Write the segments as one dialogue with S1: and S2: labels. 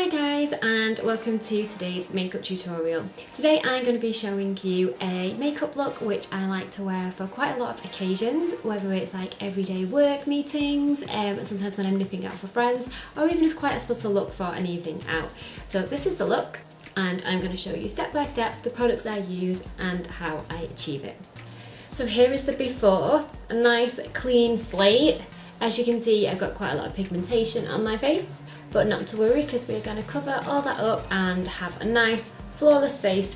S1: guys and welcome to today's makeup tutorial. Today I'm going to be showing you a makeup look which I like to wear for quite a lot of occasions, whether it's like everyday work meetings, sometimes when I'm nipping out for friends, or even just quite a subtle look for an evening out. So this is the look and I'm going to show you step by step the products I use and how I achieve it. So here is the before, a nice clean slate. As you can see, I've got quite a lot of pigmentation on my face. But not to worry because we're going to cover all that up and have a nice flawless face.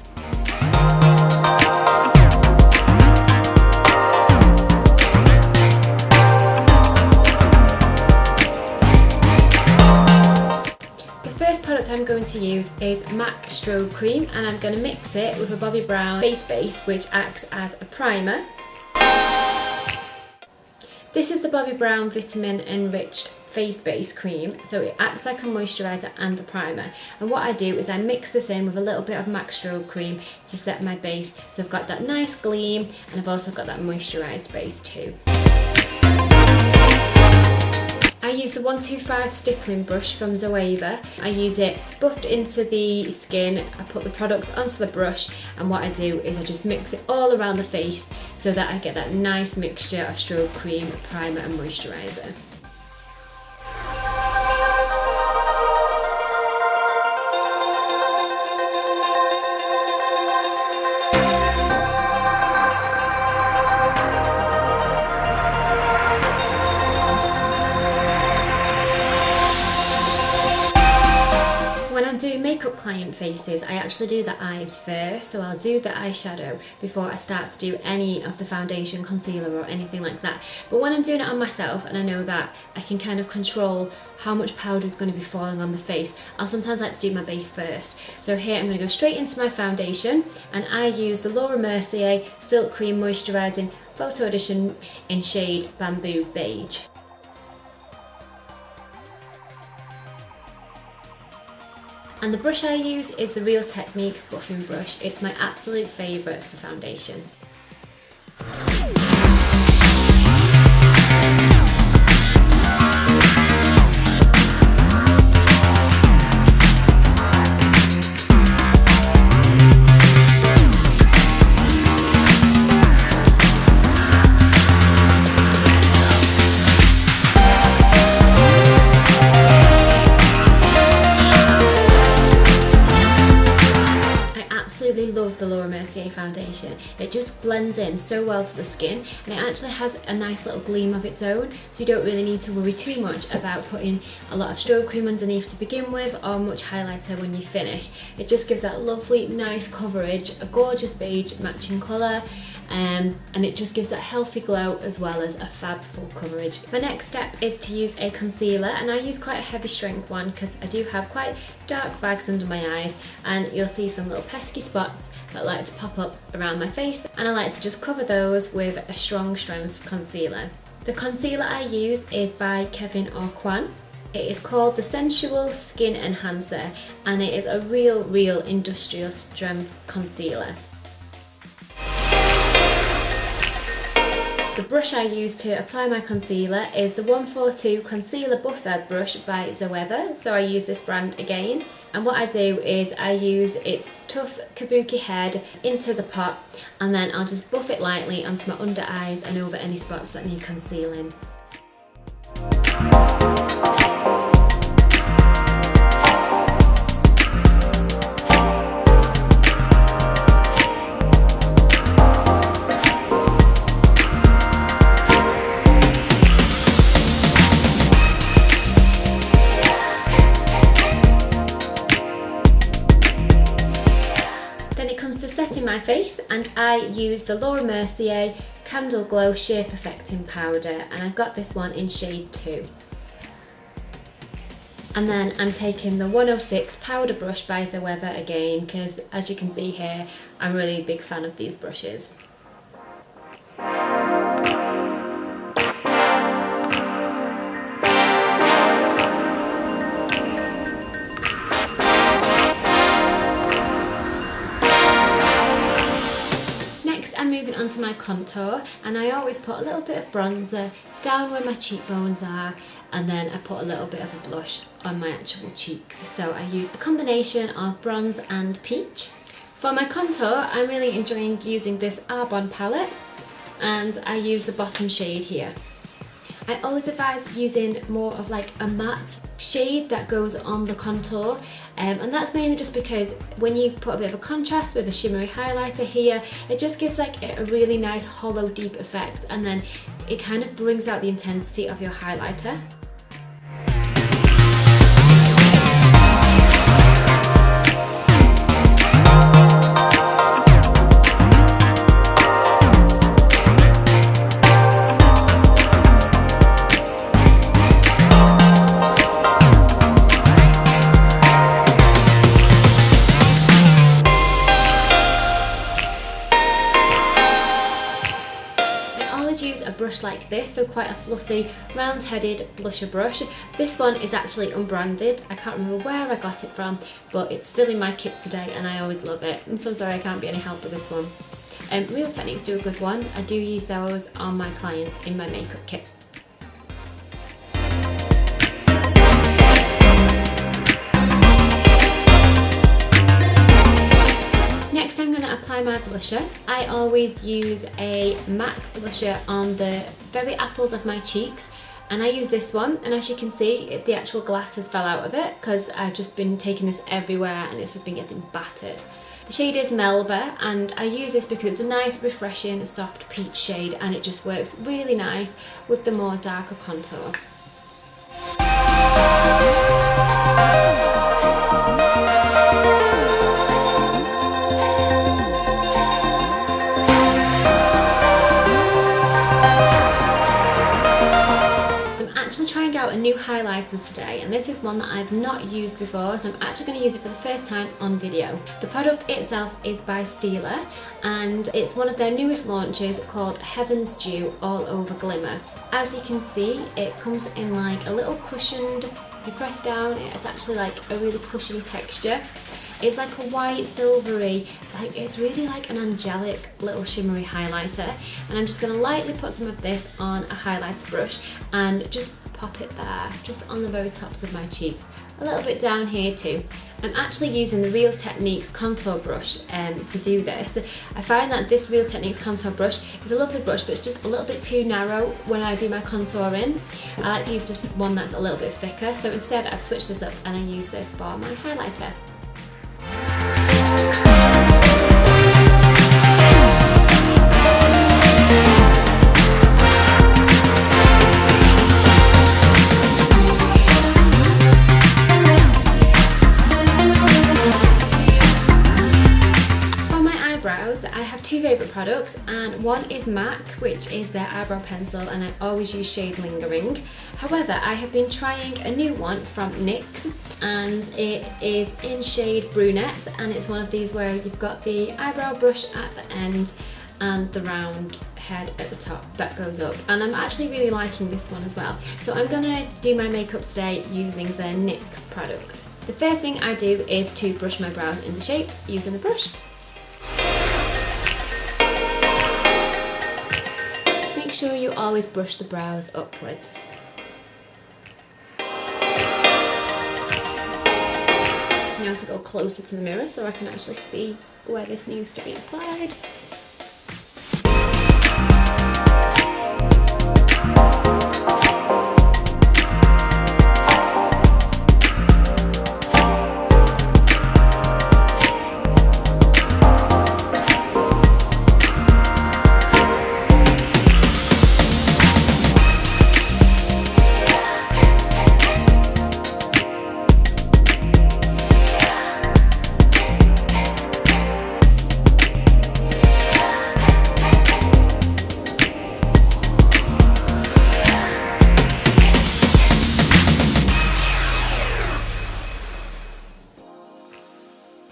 S1: The first product I'm going to use is MAC Strobe Cream, and I'm going to mix it with a Bobbi Brown face base which acts as a primer. This is the Bobbi Brown Vitamin Enriched face base cream, so it acts like a moisturiser and a primer, and what I do is I mix this in with a little bit of MAC Strobe cream to set my base, so I've got that nice gleam and I've also got that moisturised base too. I use the 125 stippling brush from ZOEVA. I use it buffed into the skin, I put the product onto the brush, and what I do is I just mix it all around the face so that I get that nice mixture of strobe cream, primer and moisturiser. When I'm doing makeup client faces, I actually do the eyes first, so I'll do the eyeshadow before I start to do any of the foundation, concealer or anything like that. But when I'm doing it on myself and I know that I can kind of control how much powder is going to be falling on the face, I'll sometimes like to do my base first. So here I'm going to go straight into my foundation, and I use the Mercier Silk Cream Moisturising Photo Edition in shade Bamboo Beige. And the brush I use is the Real Techniques buffing brush. It's my absolute favourite for foundation. Love the Mercier foundation. It just blends in so well to the skin, and it actually has a nice little gleam of its own, so you don't really need to worry too much about putting a lot of strobe cream underneath to begin with or much highlighter when you finish. It just gives that lovely nice coverage, a gorgeous beige matching colour, and it just gives that healthy glow as well as a fab full coverage. My next step is to use a concealer, and I use quite a heavy strength one because I do have quite dark bags under my eyes, and you'll see some little pesky spots that like to pop up around my face, and I like to just cover those with a strong strength concealer. The concealer I use is by Kevyn or Aucoin. It is called the Sensual Skin Enhancer, and it is a real industrial strength concealer. The brush I use to apply my concealer is the 142 Concealer Buffer brush by ZOEVA, so I use this brand again. And what I do is I use its tough kabuki head into the pot, and then I'll just buff it lightly onto my under eyes and over any spots that need concealing. Setting my face, and I use the Mercier Candle Glow Sheer Perfecting Powder, and I've got this one in shade 2. And then I'm taking the 106 powder brush by ZOEVA again, because as you can see here, I'm really a big fan of these brushes. I'm moving on to my my contour, and I always put a little bit of bronzer down where my cheekbones are, and then I put a little bit of a blush on my actual cheeks. So I use a combination of bronze and peach. For my contour, I'm really enjoying using this Arbonne palette, and I use the bottom shade here. I always advise using more of like a matte shade that goes on the contour, and that's mainly just because when you put a bit of a contrast with a shimmery highlighter here, it just gives like a really nice hollow deep effect, and then it kind of brings out the intensity of your highlighter. Like this, so quite a fluffy round-headed blusher brush. This one is actually unbranded. I can't remember where I got it from, but it's still in my kit today and I always love it. I'm so sorry I can't be any help with this one. Real Techniques do a good one. I do use those on my clients in my makeup kit. Next I'm going to apply my blusher. I always use a MAC blusher on the very apples of my cheeks, and I use this one, and as you can see the actual glass has fell out of it because I've just been taking this everywhere and it's just been getting battered. The shade is Melba, and I use this because it's a nice refreshing soft peach shade and it just works really nice with the more darker contour. Trying out a new highlighter today, and this is one that I've not used before, so I'm actually going to use it for the first time on video. The product itself is by Stila, and it's one of their newest launches called Heaven's Dew All Over Glimmer. As you can see, it comes in like a little cushioned, you press down, it's actually like a really cushiony texture. It's like a white silvery, like it's really like an angelic little shimmery highlighter, and I'm just going to lightly put some of this on a highlighter brush and just pop it there, just on the very tops of my cheeks, a little bit down here too. I'm actually using the Real Techniques contour brush to do this. I find that this Real Techniques contour brush is a lovely brush, but it's just a little bit too narrow when I do my contouring. I like to use just one that's a little bit thicker, so instead I've switched this up and I use this for my highlighter. I have two favourite products, and one is MAC, which is their eyebrow pencil, and I always use shade Lingering. However, I have been trying a new one from NYX, and it is in shade Brunette, and it's one of these where you've got the eyebrow brush at the end and the round head at the top that goes up, and I'm actually really liking this one as well. So I'm gonna do my makeup today using the NYX product. The first thing I do is to brush my brows into shape using the brush. Make sure you always brush the brows upwards. Now I have to go closer to the mirror so I can actually see where this needs to be applied.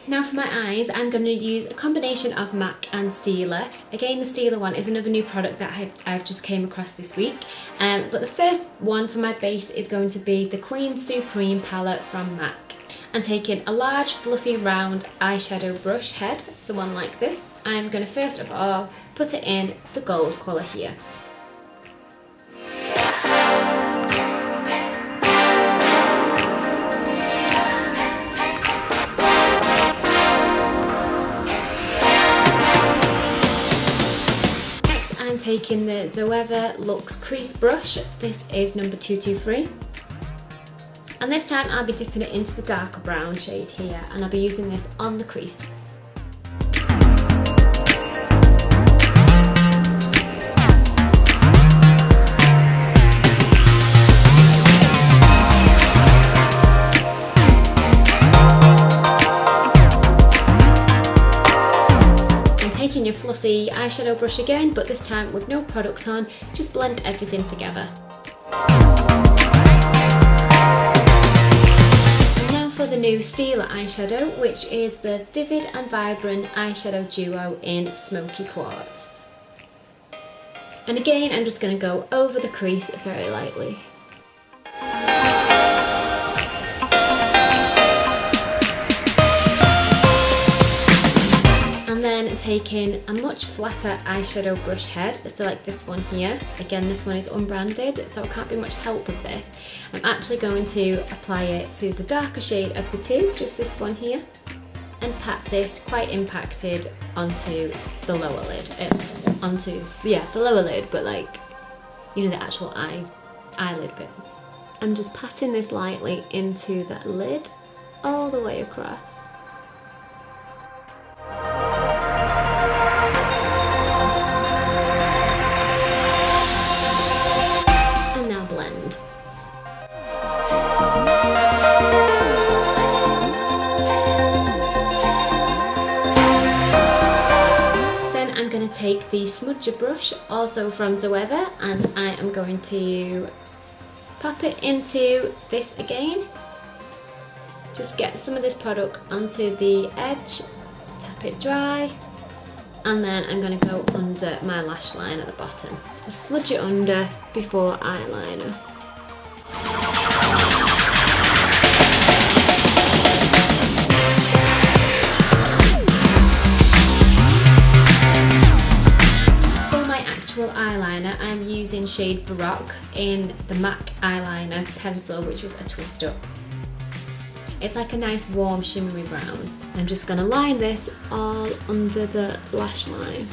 S1: Now for my eyes, I'm going to use a combination of MAC and Stila. Again, the Stila one is another new product that I've just came across this week. But the first one for my base is going to be the Qween Supreme palette from MAC. And taking a large fluffy round eyeshadow brush head, so one like this, I'm going to first of all put it in the gold colour here. I'm taking the ZOEVA Luxe Crease brush. This is number 223. And this time I'll be dipping it into the darker brown shade here, and I'll be using this on the crease. Taking your fluffy eyeshadow brush again, but this time with no product on, just blend everything together. And now for the new Stila eyeshadow, which is the Vivid and Vibrant eyeshadow duo in Smoky Quartz. And again, I'm just going to go over the crease very lightly. And then taking a much flatter eyeshadow brush head, so like this one here. Again, this one is unbranded, so it can't be much help with this. I'm actually going to apply it to the darker shade of the two, just this one here, and pat this quite impacted onto the lower lid. The lower lid, but like, you know, the actual eyelid bit. I'm just patting this lightly into that lid all the way across. Take the smudger brush, also from ZOEVA, and I am going to pop it into this again. Just get some of this product onto the edge, tap it dry, and then I'm going to go under my lash line at the bottom. Just smudge it under before eyeliner. Eyeliner, I'm using shade Broque in the MAC eyeliner pencil, which is a twist up. It's like a nice warm shimmery brown. I'm just going to line this all under the lash line.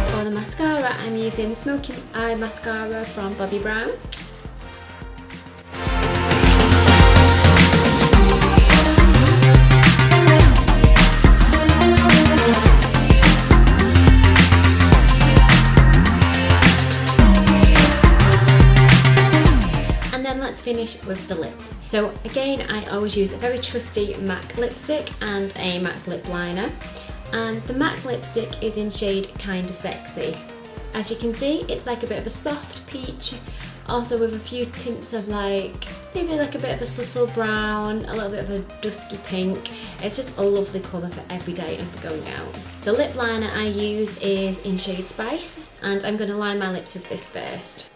S1: For the mascara, I'm using the Smokey Eye Mascara from Bobbi Brown. Finish with the lips. So again, I always use a very trusty MAC lipstick and a MAC lip liner, and the MAC lipstick is in shade Kinda Sexy. As you can see, it's like a bit of a soft peach, also with a few tints of like, maybe like a bit of a subtle brown, a little bit of a dusky pink. It's just a lovely colour for every day and for going out. The lip liner I use is in shade Spice, and I'm going to line my lips with this first.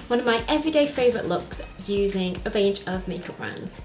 S1: One of my everyday favourite looks using a range of makeup brands.